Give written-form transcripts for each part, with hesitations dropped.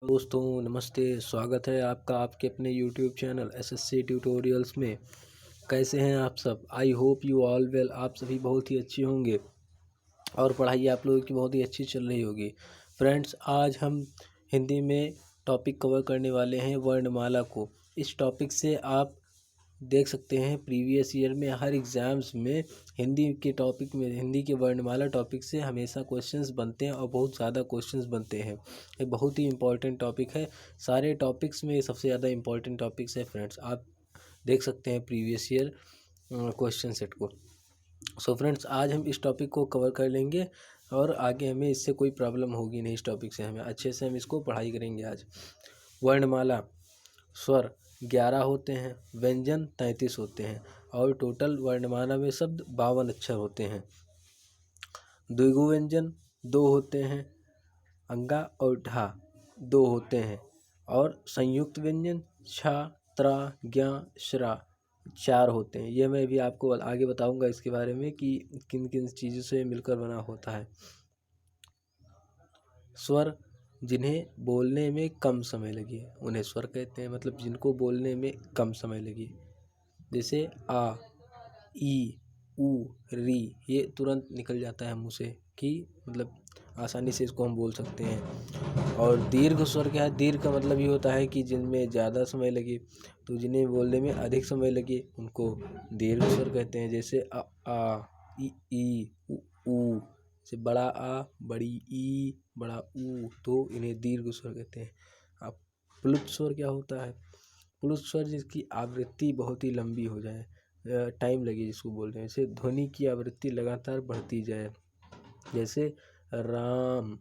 दोस्तों नमस्ते। स्वागत है आपका आपके अपने YouTube चैनल एसएससी ट्यूटोरियल्स में। कैसे हैं आप सब? I hope you all well. आप सभी बहुत ही अच्छे होंगे और पढ़ाई आप लोगों की बहुत ही अच्छी चल रही होगी। फ्रेंड्स, आज हम हिंदी में टॉपिक कवर करने वाले हैं वर्णमाला को। इस टॉपिक से आप देख सकते हैं प्रीवियस ईयर में हर एग्ज़ाम्स में हिंदी के टॉपिक में हिंदी के वर्णमाला टॉपिक से हमेशा क्वेश्चंस बनते हैं और बहुत ज़्यादा क्वेश्चंस बनते हैं। ये बहुत ही इम्पोर्टेंट टॉपिक है। सारे टॉपिक्स में सबसे ज़्यादा इम्पोर्टेंट टॉपिक्स है फ्रेंड्स। आप देख सकते हैं प्रीवियस ईयर क्वेश्चन सेट को। सो फ्रेंड्स, आज हम इस टॉपिक को कवर कर लेंगे और आगे हमें इससे कोई प्रॉब्लम होगी नहीं। इस टॉपिक से हमें अच्छे से हम इसको पढ़ाई करेंगे आज। वर्णमाला स्वर 11 होते हैं, व्यंजन 33 होते हैं और टोटल वर्णमाला में शब्द 52 अक्षर होते हैं। द्विगु व्यंजन 2 होते हैं, अंगा और ढा 2 होते हैं और संयुक्त व्यंजन छ, त्र, ज्ञ, श्रा 4 होते हैं। ये मैं भी आपको आगे बताऊंगा इसके बारे में कि किन किन चीज़ों से मिलकर बना होता है। स्वर जिन्हें बोलने में कम समय लगे उन्हें स्वर कहते हैं, मतलब जिनको बोलने में कम समय लगे। जैसे आ, ई, ऊ, री, ये तुरंत निकल जाता है मुँह से कि मतलब आसानी से इसको हम बोल सकते हैं। और दीर्घ स्वर क्या है? दीर्घ का मतलब ये होता है कि जिनमें ज़्यादा समय लगे, तो जिन्हें बोलने में अधिक समय लगे उनको दीर्घ स्वर कहते हैं। जैसे आ, ई, ऊ, से बड़ा आ, बड़ी ई, बड़ा ऊ, तो इन्हें दीर्घ स्वर कहते हैं। अब प्लुत स्वर क्या होता है? प्लुत स्वर जिसकी आवृत्ति बहुत ही लंबी हो जाए, टाइम लगे जिसको बोलते हैं। जैसे ध्वनि की आवृत्ति लगातार बढ़ती जाए, जैसे राम,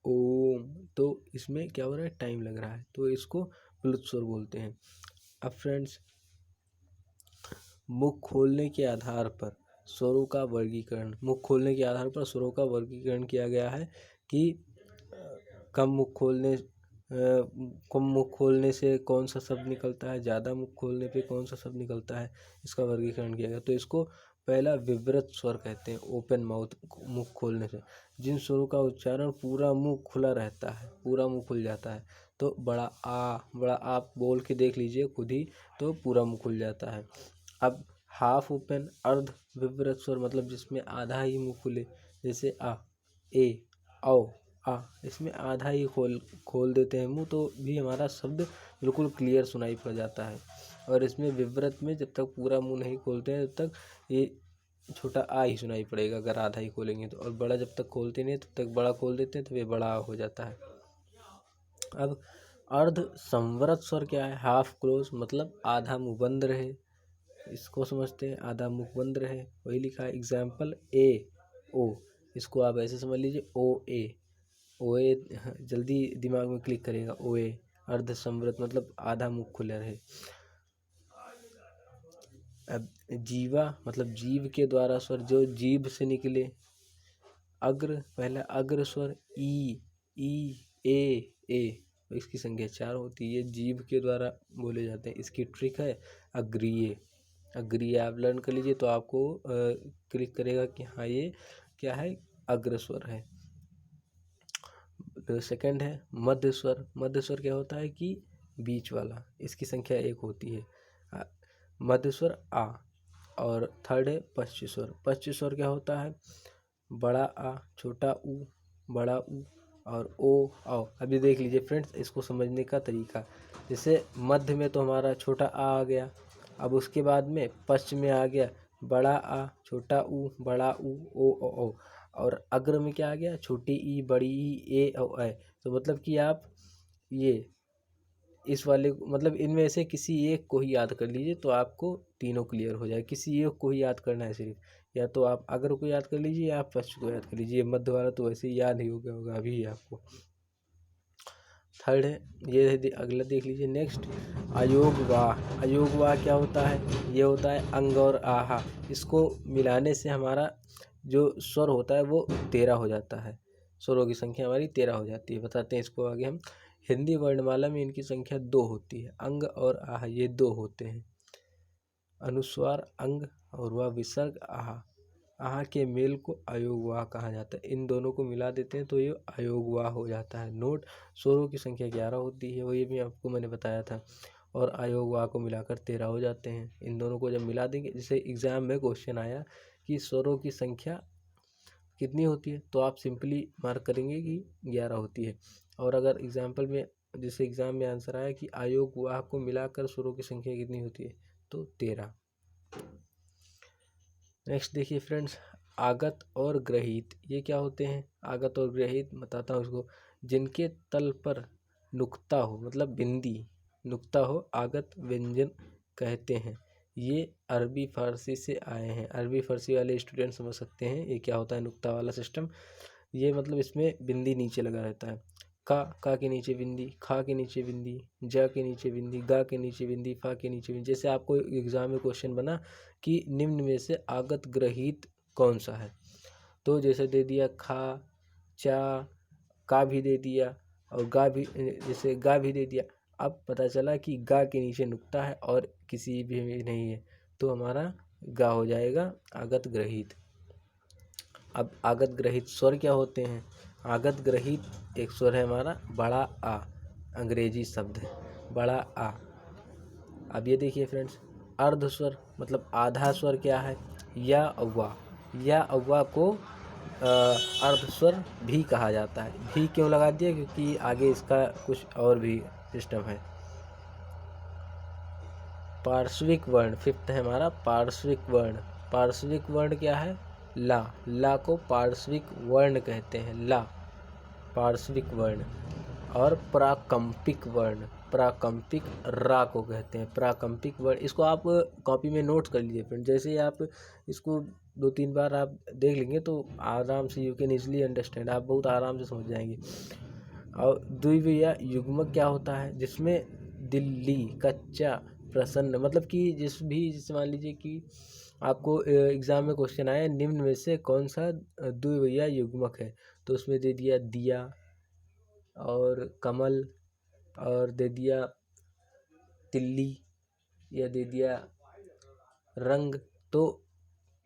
ओम, तो इसमें क्या हो रहा है? टाइम लग रहा है, तो इसको प्लुत स्वर बोलते हैं। अब फ्रेंड्स, मुख खोलने के आधार पर स्वरों का वर्गीकरण, मुख खोलने के आधार पर स्वरों का वर्गीकरण किया गया है कि कम मुख खोलने से कौन सा शब्द निकलता है, ज़्यादा मुख खोलने पे कौन सा शब्द निकलता है, इसका वर्गीकरण किया गया। तो इसको पहला विवृत स्वर कहते हैं। ओपन माउथ, मुख खोलने से जिन स्वरों का उच्चारण पूरा मुंह खुला रहता है, पूरा मुंह खुल जाता है। तो बड़ा आप बोल के देख लीजिए खुद ही, तो पूरा मुंह खुल जाता है। अब हाफ ओपन अर्ध विवृत स्वर, मतलब जिसमें आधा ही मुंह खुले, जैसे आ, ए, औ, आ, इसमें आधा ही खोल देते हैं मुंह, तो भी हमारा शब्द बिल्कुल क्लियर सुनाई पड़ जाता है। और इसमें विवृत में जब तक पूरा मुंह नहीं खोलते हैं तब तक ये छोटा आ ही सुनाई पड़ेगा अगर आधा ही खोलेंगे तो। और बड़ा जब तक खोलते नहीं तब तक बड़ा खोल देते हैं तो ये बड़ा हो जाता है। अब अर्ध संवृत स्वर क्या है? हाफ क्लोज, मतलब आधा मुंह बंद रहे, इसको समझते हैं। आधा मुख बंद रहे, वही लिखा है। एग्जाम्पल ए, ओ, इसको आप ऐसे समझ लीजिए ओ ए। ओ ए जल्दी दिमाग में क्लिक करेगा। ओ ए अर्ध संवृत, मतलब आधा मुख खुला रहे। अब जीवा, मतलब जीव के द्वारा स्वर, जो जीभ से निकले। अग्र, पहला अग्र स्वर ई, ए, तो इसकी संख्या 4 होती है। ये जीभ के द्वारा बोले जाते हैं। इसकी ट्रिक है अग्रीय आप लर्न कर लीजिए तो आपको क्लिक करेगा कि हाँ ये क्या है? अग्र स्वर है। तो सेकंड है मध्य स्वर। मध्य स्वर क्या होता है कि बीच वाला, इसकी संख्या 1 होती है। मध्य स्वर आ। और थर्ड है पश्च स्वर। पश्च स्वर क्या होता है? बड़ा आ, छोटा ऊ, बड़ा ऊ और ओ, औ। अभी देख लीजिए फ्रेंड्स इसको समझने का तरीका। जैसे मध्य में तो हमारा छोटा आ गया, अब उसके बाद में पश्च में आ गया बड़ा आ, छोटा ऊ, बड़ा ऊ, ओ। और अग्र में क्या आ गया? छोटी ई, बड़ी ई, ए और ऐ। तो मतलब कि आप ये इस वाले मतलब इनमें से किसी एक को ही याद कर लीजिए तो आपको तीनों क्लियर हो जाए। किसी एक को ही याद करना है सिर्फ, या तो आप अग्र को याद कर लीजिए या आप पश्च को याद कर लीजिए। मध्य वाला तो वैसे ही याद ही हो गया होगा अभी आपको। थर्ड है ये है, अगला देख लीजिए नेक्स्ट, अयोग वाह। अयोग वाह क्या होता है? ये होता है अंग और आहा, इसको मिलाने से हमारा जो स्वर होता है वो 13 हो जाता है। स्वरों की संख्या हमारी 13 हो जाती है। बताते हैं इसको आगे हम। हिंदी वर्णमाला में इनकी संख्या 2 होती है। अंग और आह ये 2 होते हैं। अनुस्वार अंग और वह विसर्ग आहा। आह के मेल को अयोगवाह कहा जाता है। इन दोनों को मिला देते हैं तो ये अयोगवाह हो जाता है। नोट, स्वरों की संख्या 11 होती है, वही भी आपको मैंने बताया था, और अयोगवाह को मिलाकर 13 हो जाते हैं। इन दोनों को जब मिला देंगे, जैसे एग्जाम में क्वेश्चन आया कि स्वरों की संख्या कितनी होती है, तो आप सिंपली मार्क करेंगे कि 11 होती है। और अगर एग्जाम्पल में, जैसे एग्जाम में आंसर आया कि अयोगवाह को मिलाकर स्वरों की संख्या कितनी होती है, तो 13। नेक्स्ट देखिए फ्रेंड्स, आगत और ग्रहित, ये क्या होते हैं? आगत और ग्रहित बताता हूँ इसको। जिनके तल पर नुक्ता हो, मतलब बिंदी नुक्ता हो, आगत व्यंजन कहते हैं। ये अरबी फारसी से आए हैं। अरबी फारसी वाले स्टूडेंट समझ सकते हैं ये क्या होता है नुक्ता वाला सिस्टम। ये मतलब इसमें बिंदी नीचे लगा रहता है। का के नीचे बिंदी, खा के नीचे बिंदी, जा के नीचे बिंदी, गा के नीचे बिंदी, फा के नीचे बिंदी। जैसे आपको एग्जाम में क्वेश्चन बना कि निम्न में से आगत ग्रहित कौन सा है, तो जैसे दे दिया खा, चा, का भी दे दिया, और गा भी, जैसे गा भी दे दिया। अब पता चला कि गा के नीचे नुक्ता है और किसी भी में नहीं है, तो हमारा गा हो जाएगा आगत ग्रहित। अब आगत ग्रहित स्वर क्या होते हैं? आगत ग्रहित एक स्वर है हमारा बड़ा आ, अंग्रेजी शब्द है बड़ा आ। अब ये देखिए फ्रेंड्स, अर्ध स्वर मतलब आधा स्वर क्या है? या अव्वा। या अव्वा को अर्ध स्वर भी कहा जाता है। भी क्यों लगा दिया? क्योंकि आगे इसका कुछ और भी सिस्टम है। पार्श्विक वर्ण, फिफ्थ है हमारा पार्श्विक वर्ण। पार्श्विक वर्ण क्या है? ला। ला को पार्श्विक वर्ण कहते हैं, ला पार्श्विक वर्ण। और प्राकंपिक वर्ण, प्राकंपिक रा को कहते हैं प्राकंपिक वर्ण। इसको आप कॉपी में नोट कर लीजिए फ्रेंड। जैसे ही आप इसको 2-3 बार आप देख लेंगे तो आराम से यू कैन इजली अंडरस्टैंड, आप बहुत आराम से समझ जाएंगे। और द्विविया युग्मक क्या होता है? जिसमें दिल्ली, कच्चा, प्रसन्न, मतलब कि जैसे मान लीजिए कि आपको एग्जाम में क्वेश्चन आया निम्न में से कौन सा द्विविया युग्मक है, तो उसमें दे दिया दिया और कमल, और दे दिया तिल्ली, या दे दिया रंग, तो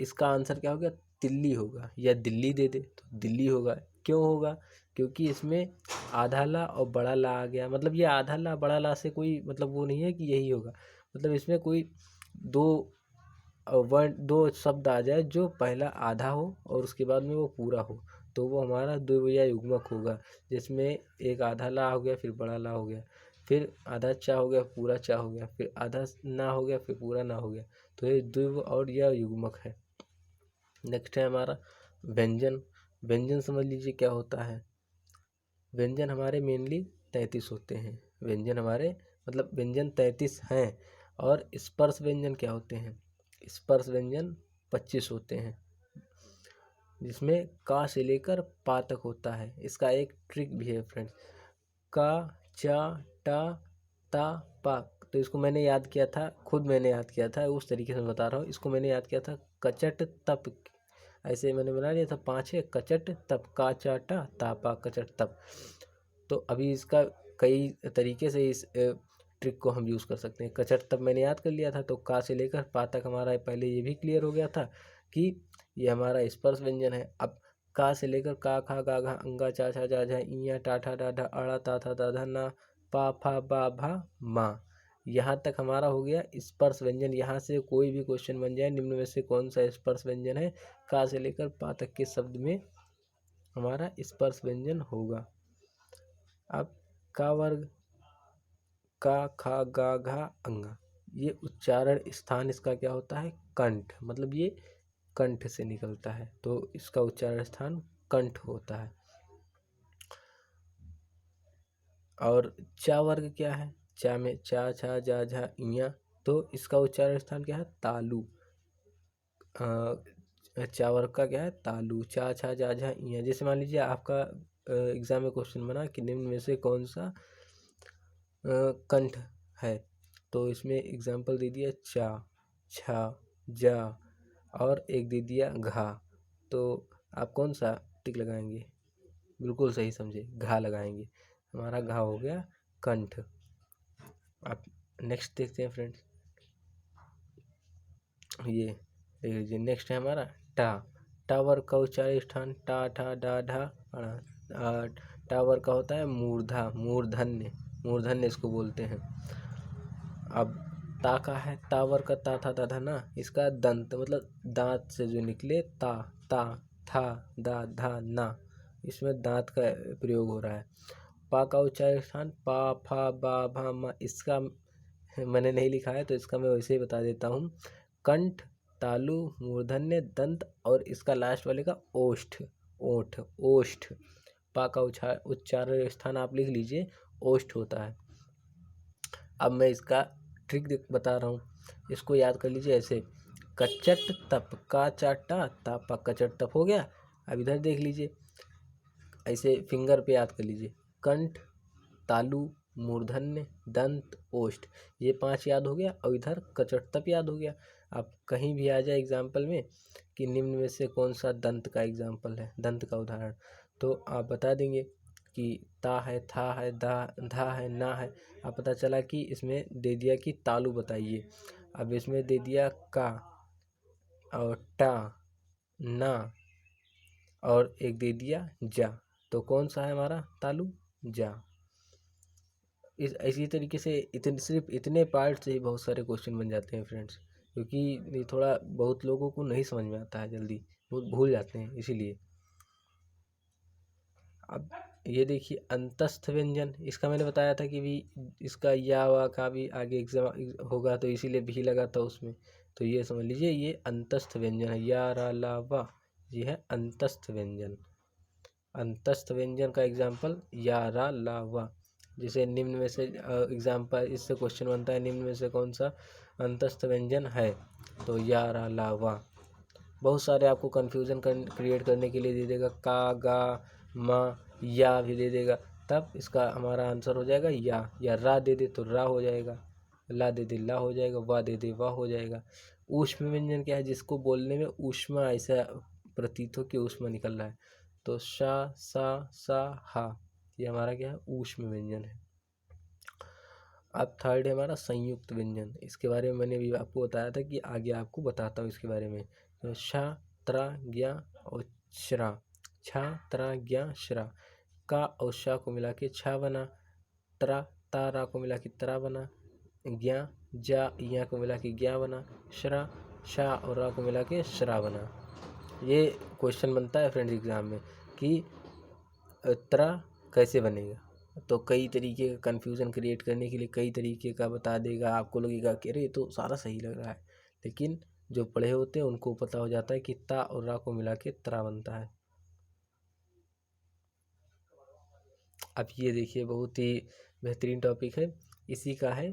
इसका आंसर क्या होगा? तिल्ली होगा। या दिल्ली दे दे तो दिल्ली होगा। क्यों होगा? क्योंकि इसमें आधा ला और बड़ा ला आ गया। मतलब ये आधा ला बड़ा ला से कोई मतलब वो नहीं है कि यही होगा। मतलब इसमें कोई दो वर्ण, दो शब्द आ जाए जो पहला आधा हो और उसके बाद में वो पूरा हो, तो वो हमारा द्विविया युग्मक होगा। जिसमें एक आधा ला हो गया, फिर बड़ा ला हो गया, फिर आधा चा हो गया, पूरा चा हो गया, फिर आधा ना हो गया, फिर पूरा ना हो गया, तो ये द्विव और यह युग्मक है। नेक्स्ट है हमारा व्यंजन। व्यंजन समझ लीजिए क्या होता है। व्यंजन हमारे मेनली 33 होते हैं। व्यंजन हमारे मतलब व्यंजन 33 हैं। और स्पर्श व्यंजन क्या होते हैं? स्पर्श व्यंजन 25 होते हैं, जिसमें का से लेकर पा तक होता है। इसका एक ट्रिक भी है फ्रेंड्स, का, चा, टा, ता, पा। तो इसको मैंने याद किया था, खुद मैंने याद किया था, उस तरीके से बता रहा हूँ। इसको मैंने याद किया था कचट तप, ऐसे मैंने बना लिया था 5 है, कचट तप, का, चा, टा, ता, पा, कचट तप। तो अभी इसका कई तरीके से इस ट्रिक को हम यूज़ कर सकते हैं। कचट तब मैंने याद कर लिया था, तो का से लेकर पा तक हमारा पहले ये भी क्लियर हो गया था कि ये हमारा स्पर्श व्यंजन है। अब का से लेकर का, खा, गा, घा, अंगा, चा, छा, जा, झा, इया, टा, ठा, डा, ढा, अड़ा, ता, था, दा, धा, ना, पा, फा, बा, भा, मा। यहाँ तक हमारा हो गया स्पर्श व्यंजन। यहाँ से कोई भी क्वेश्चन बन जाए निम्न में से कौन सा स्पर्श व्यंजन है, का से लेकर पा तक के शब्द में हमारा स्पर्श व्यंजन होगा। अब का वर्ग, का, खा, गा, घा, अंगा, ये उच्चारण स्थान इसका क्या होता है? कंठ। मतलब ये कंठ से निकलता है, तो इसका उच्चारण स्थान कंठ होता है। और चा वर्ग क्या है? चा में चा, छा, जा, झा, इया, तो इसका उच्चारण स्थान क्या है? तालु। चा वर्ग का क्या है? तालु। चा, छा, जा, झा, इया। जैसे मान लीजिए आपका एग्जाम में क्वेश्चन बना कि निम्न में से कौन सा कंठ है, तो इसमें एग्जाम्पल दे दिया चा, छा, जा, और एक दे दिया घा, तो आप कौन सा टिक लगाएंगे? बिल्कुल सही समझे, घा लगाएंगे। हमारा घा हो गया कंठ। आप नेक्स्ट देखते हैं फ्रेंड्स, ये देख लीजिए। नेक्स्ट है हमारा टा। टावर का उच्चारण स्थान टा ठा डा ढा अणा। टावर का होता है मूर्धा, मूर्धन्य, मूर्धन्य इसको बोलते हैं। अब ता का है टावर का ता था दा धा ना, इसका दंत मतलब दांत से जो निकले ता ता था दा धा ना, इसमें दांत का प्रयोग हो रहा है। पा का उच्चारण स्थान पा फा बा भा मा, इसका मैंने नहीं लिखा है तो इसका मैं वैसे ही बता देता हूँ। कंठ, तालु, मूर्धन्य, दंत और इसका लास्ट वाले का ओष्ठ, ओठ, ओष्ठ। पा का उच्चारण स्थान आप लिख लीजिए, ओष्ठ होता है। अब मैं इसका ट्रिक बता रहा हूँ, इसको याद कर लीजिए ऐसे। कचट तप का चाटा तापा कचट तप हो गया। अब इधर देख लीजिए, ऐसे फिंगर पे याद कर लीजिए। कंठ, तालु, मूर्धन्य, दंत, ओष्ठ, ये 5 याद हो गया और इधर कचट तप याद हो गया। आप कहीं भी आ जाए एग्जाम्पल में कि निम्न में से कौन सा दंत का एग्जाम्पल है, दंत का उदाहरण, तो आप बता देंगे कि ता है, था है, धा है, ना है। अब पता चला कि इसमें दे दिया कि तालु बताइए, अब इसमें दे दिया का और टा, ना और एक दे दिया जा, तो कौन सा है हमारा तालु, जा। इसी तरीके से सिर्फ इतने पार्ट से ही बहुत सारे क्वेश्चन बन जाते हैं फ्रेंड्स, क्योंकि ये थोड़ा बहुत लोगों को नहीं समझ में आता है, जल्दी बहुत भूल जाते हैं इसीलिए। अब ये देखिए अंतस्थ व्यंजन, इसका मैंने बताया था कि भी इसका या वा का भी आगे एग्जाम होगा तो इसीलिए भी लगा था उसमें, तो ये समझ लीजिए ये अंतस्थ व्यंजन है, या रा ला वा, ये है अंतस्थ व्यंजन। अंतस्थ व्यंजन का एग्जाम्पल या रा ला वा। जैसे निम्न में से एग्जाम्पल इससे क्वेश्चन बनता है, निम्न में से कौन सा अंतस्थ व्यंजन है, तो या रा ला वा। बहुत सारे आपको कन्फ्यूज़न क्रिएट करने के लिए दे देगा, का गा मा या भी दे देगा, तब इसका हमारा आंसर हो जाएगा या रा दे दे तो रा हो जाएगा, ला दे दे ला हो जाएगा, वा दे दे वाह हो जाएगा। ऊष्म व्यंजन क्या है, जिसको बोलने में ऊष्मा ऐसा प्रतीत हो कि ऊष्मा निकल रहा है, तो शा सा हा, ये हमारा क्या है, ऊष्म व्यंजन है। अब थर्ड है हमारा संयुक्त व्यंजन, इसके बारे में मैंने भी आपको बताया था कि आगे आपको बताता हूँ इसके बारे में। तो शा त्रा ज्ञा और श्रा, छा त्रा ज्ञा श्रा, का और शा को मिला के छा बना, त्रा तारा को मिला के त्रा बना, ज्ञा जा या को मिला के ज्ञा बना, श्रा शा और रा को मिला के श्रा बना। ये क्वेश्चन बनता है फ्रेंड्स एग्जाम में कि त्रा कैसे बनेगा, तो कई तरीके का कन्फ्यूज़न क्रिएट करने के लिए कई तरीके का बता देगा, आपको लगेगा कि अरे ये तो सारा सही लग रहा है, लेकिन जो पढ़े होते हैं उनको पता हो जाता है कि ता और रा को मिला के त्रा बनता है। अब ये देखिए बहुत ही बेहतरीन टॉपिक है, इसी का है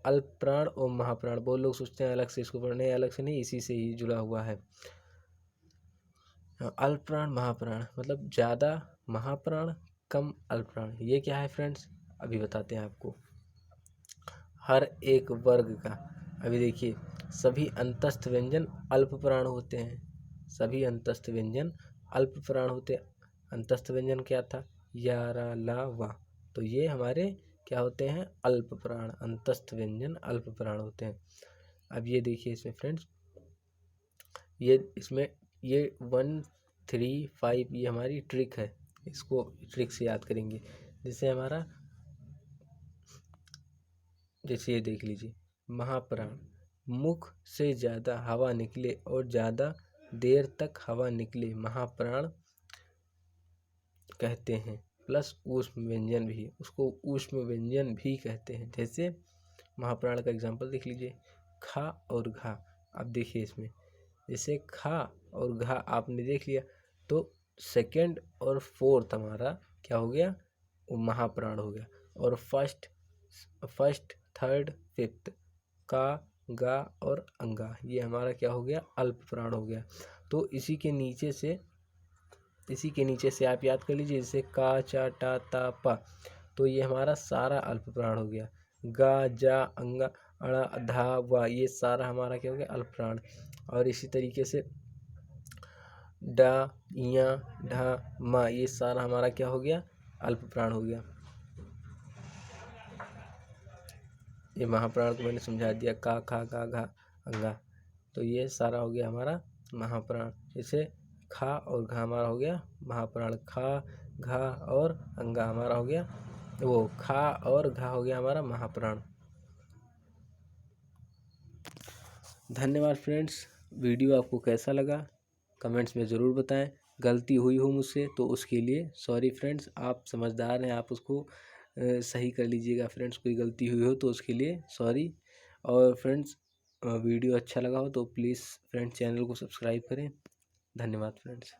अल्प प्राण और महाप्राण। बहुत लोग सोचते हैं अलग से इसको पढ़ने, अलग से नहीं, इसी से ही जुड़ा हुआ है। अल्प प्राण महाप्राण मतलब ज़्यादा महाप्राण कम अल्प प्राण, ये क्या है फ्रेंड्स, अभी बताते हैं आपको। हर एक वर्ग का, अभी देखिए सभी अंतस्थ व्यंजन अल्प प्राण होते हैं, सभी अंतस्थ व्यंजन अल्प प्राण होते हैं। अंतस्थ व्यंजन क्या था, या रा ला वा, तो ये हमारे क्या होते हैं, अल्प प्राण, अंतस्थ व्यंजन अल्प प्राण होते हैं। अब ये देखिए इसमें फ्रेंड्स, ये इसमें ये 1 3 5 ये हमारी ट्रिक है, इसको ट्रिक से याद करेंगे। जैसे हमारा, जैसे ये देख लीजिए, महाप्राण, मुख से ज़्यादा हवा निकले और ज़्यादा देर तक हवा निकले महाप्राण कहते हैं, प्लस ऊष्म व्यंजन भी, उसको ऊष्म व्यंजन भी कहते हैं। जैसे महाप्राण का एग्जाम्पल देख लीजिए, खा और घा। अब देखिए इसमें जैसे खा और घा आपने देख लिया, तो सेकंड और फोर्थ हमारा क्या हो गया, वो महाप्राण हो गया, और फर्स्ट थर्ड फिफ्थ का गा और अंगा ये हमारा क्या हो गया, अल्प प्राण हो गया। तो इसी के नीचे से आप याद कर लीजिए, जैसे का चा टा ता पा, तो ये हमारा सारा अल्प प्राण हो गया। गा जा अंगा अड़ा धा वा, ये सारा हमारा क्या हो गया, अल्प प्राण। और इसी तरीके से डा या ढा मा, ये सारा हमारा क्या हो गया, अल्प प्राण हो गया। ये महाप्राण को मैंने समझा दिया, का खा गा घा अंगा, तो ये सारा हो गया हमारा महाप्राण। जैसे खा और घा हमारा हो गया महाप्राण, खा घा और अंगा हमारा हो गया, वो खा और घा हो गया हमारा महाप्राण। धन्यवाद फ्रेंड्स। वीडियो आपको कैसा लगा कमेंट्स में ज़रूर बताएं। गलती हुई हो मुझसे तो उसके लिए सॉरी फ्रेंड्स। आप समझदार हैं, आप उसको सही कर लीजिएगा फ्रेंड्स। कोई गलती हुई हो तो उसके लिए सॉरी। और फ्रेंड्स वीडियो अच्छा लगा हो तो प्लीज़ फ्रेंड्स चैनल को सब्सक्राइब करें। धन्यवाद फ्रेंड्स।